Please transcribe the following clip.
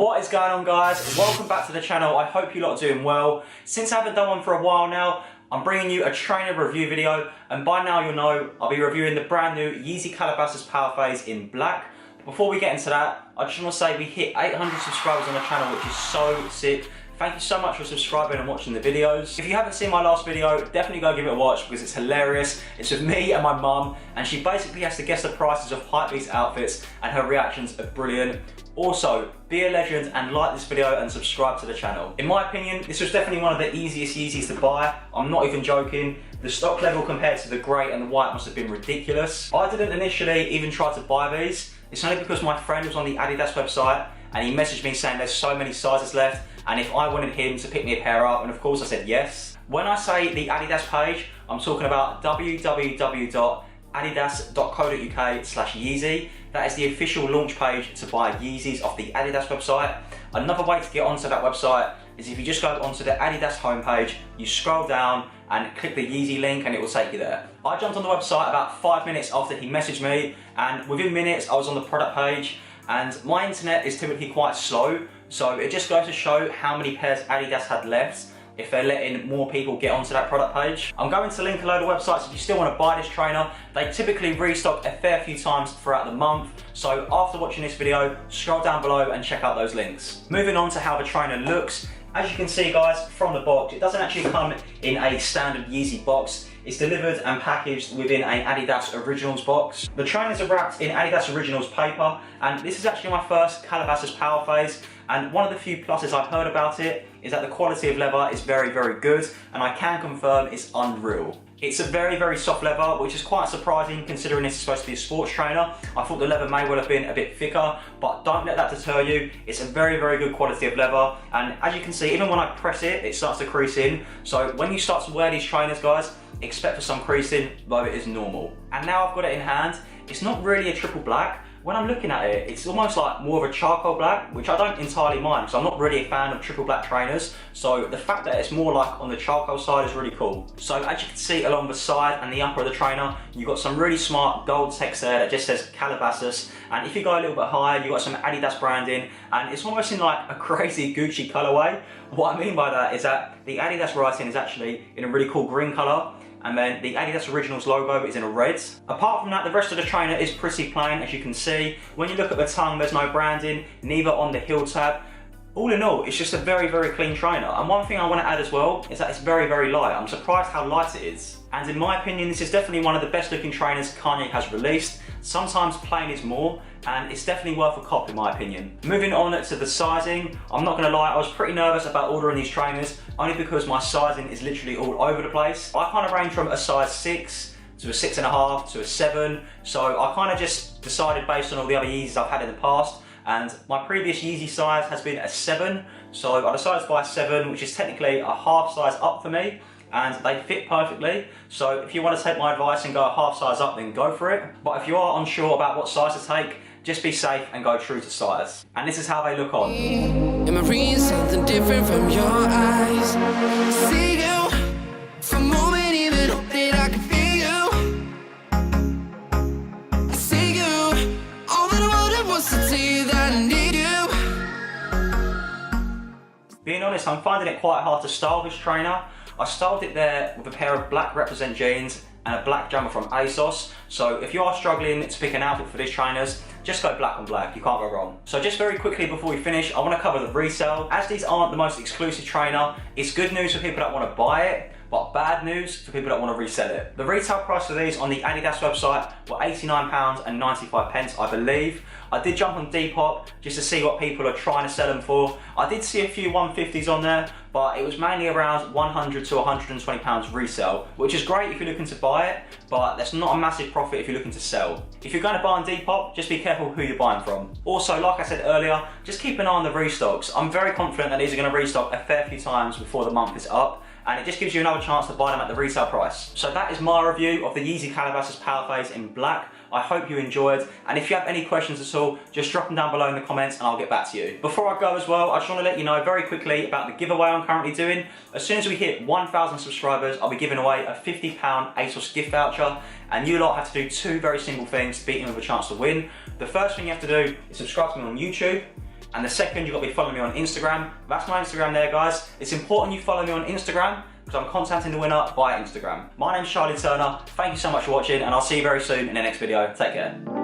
What is going on, guys? Welcome back to the channel. I hope you lot are doing well. Since I haven't done one for a while now, I'm bringing you a trainer review video, and by now you'll know I'll be reviewing the brand new Yeezy Calabasas Powerphase in black. Before we get into that, I just want to say we hit 800 subscribers on the channel, which is so sick. Thank you so much for subscribing and watching the videos. If you haven't seen my last video, definitely go give it a watch because it's hilarious. It's with me and my mum, and she basically has to guess the prices of hypebeast outfits, and her reactions are brilliant. Also, be a legend and like this video and subscribe to the channel. In my opinion, this was definitely one of the easiest Yeezys to buy. I'm not even joking. The stock level compared to the grey and the white must have been ridiculous. I didn't initially even try to buy these. It's only because my friend was on the Adidas website and he messaged me saying there's so many sizes left and if I wanted him to pick me a pair up, and of course I said yes. When I say the Adidas page, I'm talking about www.adidas.co.uk/Yeezy. That is the official launch page to buy Yeezys off the Adidas website. Another way to get onto that website is if you just go onto the Adidas homepage, you scroll down and click the Yeezy link and it will take you there. I jumped on the website about 5 minutes after he messaged me, and within minutes I was on the product page, and my internet is typically quite slow, so it just goes to show how many pairs Adidas had left if they're letting more people get onto that product page. I'm going to link a load of websites if you still want to buy this trainer. They typically restock a fair few times throughout the month, so after watching this video, scroll down below and check out those links. Moving on to how the trainer looks. As you can see, guys, from the box, it doesn't actually come in a standard Yeezy box. It's delivered and packaged within an Adidas Originals box. The trainers are wrapped in Adidas Originals paper, and this is actually my first Calabasas Powerphase, and one of the few pluses I've heard about it is that the quality of leather is very, very good, and I can confirm it's unreal. It's a very, very soft leather, which is quite surprising considering this is supposed to be a sports trainer. I thought the leather may well have been a bit thicker, but don't let that deter you. It's a very, very good quality of leather, and as you can see, even when I press it, it starts to crease in. So when you start to wear these trainers, guys, expect for some creasing, though it is normal. And now I've got it in hand. It's not really a triple black. When I'm looking at it, it's almost like more of a charcoal black, which I don't entirely mind because I'm not really a fan of triple black trainers. So the fact that it's more like on the charcoal side is really cool. So as you can see along the side and the upper of the trainer, you've got some really smart gold text there that just says Calabasas. And if you go a little bit higher, you've got some Adidas branding, and it's almost in like a crazy Gucci colorway. What I mean by that is that the Adidas writing is actually in a really cool green color, and then the Adidas Originals logo is in a red. Apart from that, the rest of the trainer is pretty plain, as you can see. When you look at the tongue, there's no branding, neither on the heel tab. All in all, it's just a very, very clean trainer. And one thing I want to add as well is that it's very, very light. I'm surprised how light it is. And in my opinion, this is definitely one of the best looking trainers Kanye has released. Sometimes plain is more, and it's definitely worth a cop in my opinion. Moving on to the sizing, I'm not gonna lie, I was pretty nervous about ordering these trainers, only because my sizing is literally all over the place. I kind of range from a size 6 to a 6.5 to a 7, so I kind of just decided based on all the other Yeezys I've had in the past, and my previous Yeezy size has been a 7, so I decided to buy a 7, which is technically a half size up for me, and they fit perfectly. So if you want to take my advice and go a half size up, then go for it. But if you are unsure about what size to take, just be safe and go true to size. And this is how they look on. Am I reading something different from your eyes? See you for a moment, even though that I can feel you. I see you. All that I wanted was to tell you that I need you. Being honest, I'm finding it quite hard to style this trainer. I styled it there with a pair of black Represent jeans and a black jumper from ASOS. So if you are struggling to pick an outfit for these trainers, just go black on black, you can't go wrong. So just very quickly before we finish, I want to cover the resale. As these aren't the most exclusive trainer, it's good news for people that want to buy it, but bad news for people that want to resell it. The retail price for these on the Adidas website were £89.95, I believe. I did jump on Depop just to see what people are trying to sell them for. I did see a few 150s on there, but it was mainly around £100 to £120 resale, which is great if you're looking to buy it, but that's not a massive profit if you're looking to sell. If you're going to buy on Depop, just be careful who you're buying from. Also, like I said earlier, just keep an eye on the restocks. I'm very confident that these are going to restock a fair few times before the month is up, and it just gives you another chance to buy them at the retail price. So that is my review of the Yeezy Calabasas Powerphase in black. I hope you enjoyed, and if you have any questions at all, just drop them down below in the comments and I'll get back to you. Before I go as well, I just want to let you know very quickly about the giveaway I'm currently doing. As soon as we hit 1,000 subscribers, I'll be giving away a £50 ASOS gift voucher, and you lot have to do 2 very simple things to beat me with a chance to win. The first thing you have to do is subscribe to me on YouTube. And the second, you've got to be following me on Instagram. That's my Instagram there, guys. It's important you follow me on Instagram because I'm contacting the winner via Instagram. My name's Charlie Turner. Thank you so much for watching, and I'll see you very soon in the next video. Take care.